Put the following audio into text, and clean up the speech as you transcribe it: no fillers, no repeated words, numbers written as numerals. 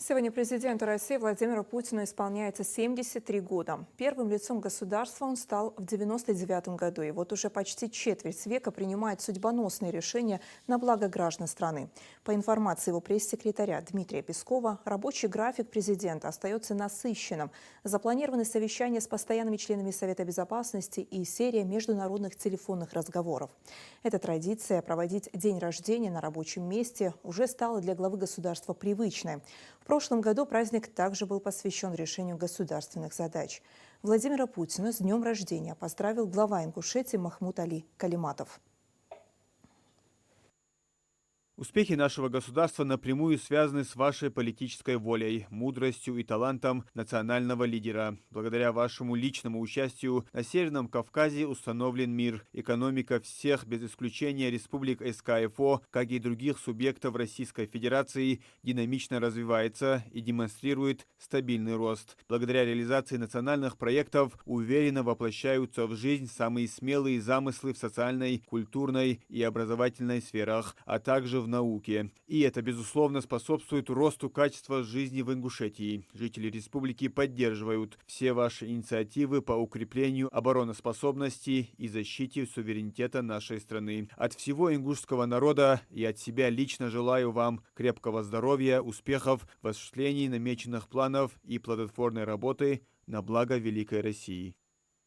Сегодня президенту России Владимиру Путину исполняется 73 года. Первым лицом государства он стал в 1999 году. И вот уже почти четверть века принимает судьбоносные решения на благо граждан страны. По информации его пресс-секретаря Дмитрия Пескова, рабочий график президента остается насыщенным. Запланированы совещания с постоянными членами Совета Безопасности и серия международных телефонных разговоров. Эта традиция проводить день рождения на рабочем месте уже стала для главы государства привычной. В прошлом году праздник также был посвящен решению государственных задач. Владимира Путина с днем рождения поздравил глава Ингушетии Махмуд Али Калиматов. Успехи нашего государства напрямую связаны с вашей политической волей, мудростью и талантом национального лидера. Благодаря вашему личному участию на Северном Кавказе установлен мир. Экономика всех, без исключения республик СКФО, как и других субъектов Российской Федерации, динамично развивается и демонстрирует стабильный рост. Благодаря реализации национальных проектов уверенно воплощаются в жизнь самые смелые замыслы в социальной, культурной и образовательной сферах, а также в науке. И это, безусловно, способствует росту качества жизни в Ингушетии. Жители республики поддерживают все ваши инициативы по укреплению обороноспособности и защите суверенитета нашей страны. От всего ингушского народа и от себя лично желаю вам крепкого здоровья, успехов в осуществлении намеченных планов и плодотворной работы на благо великой России.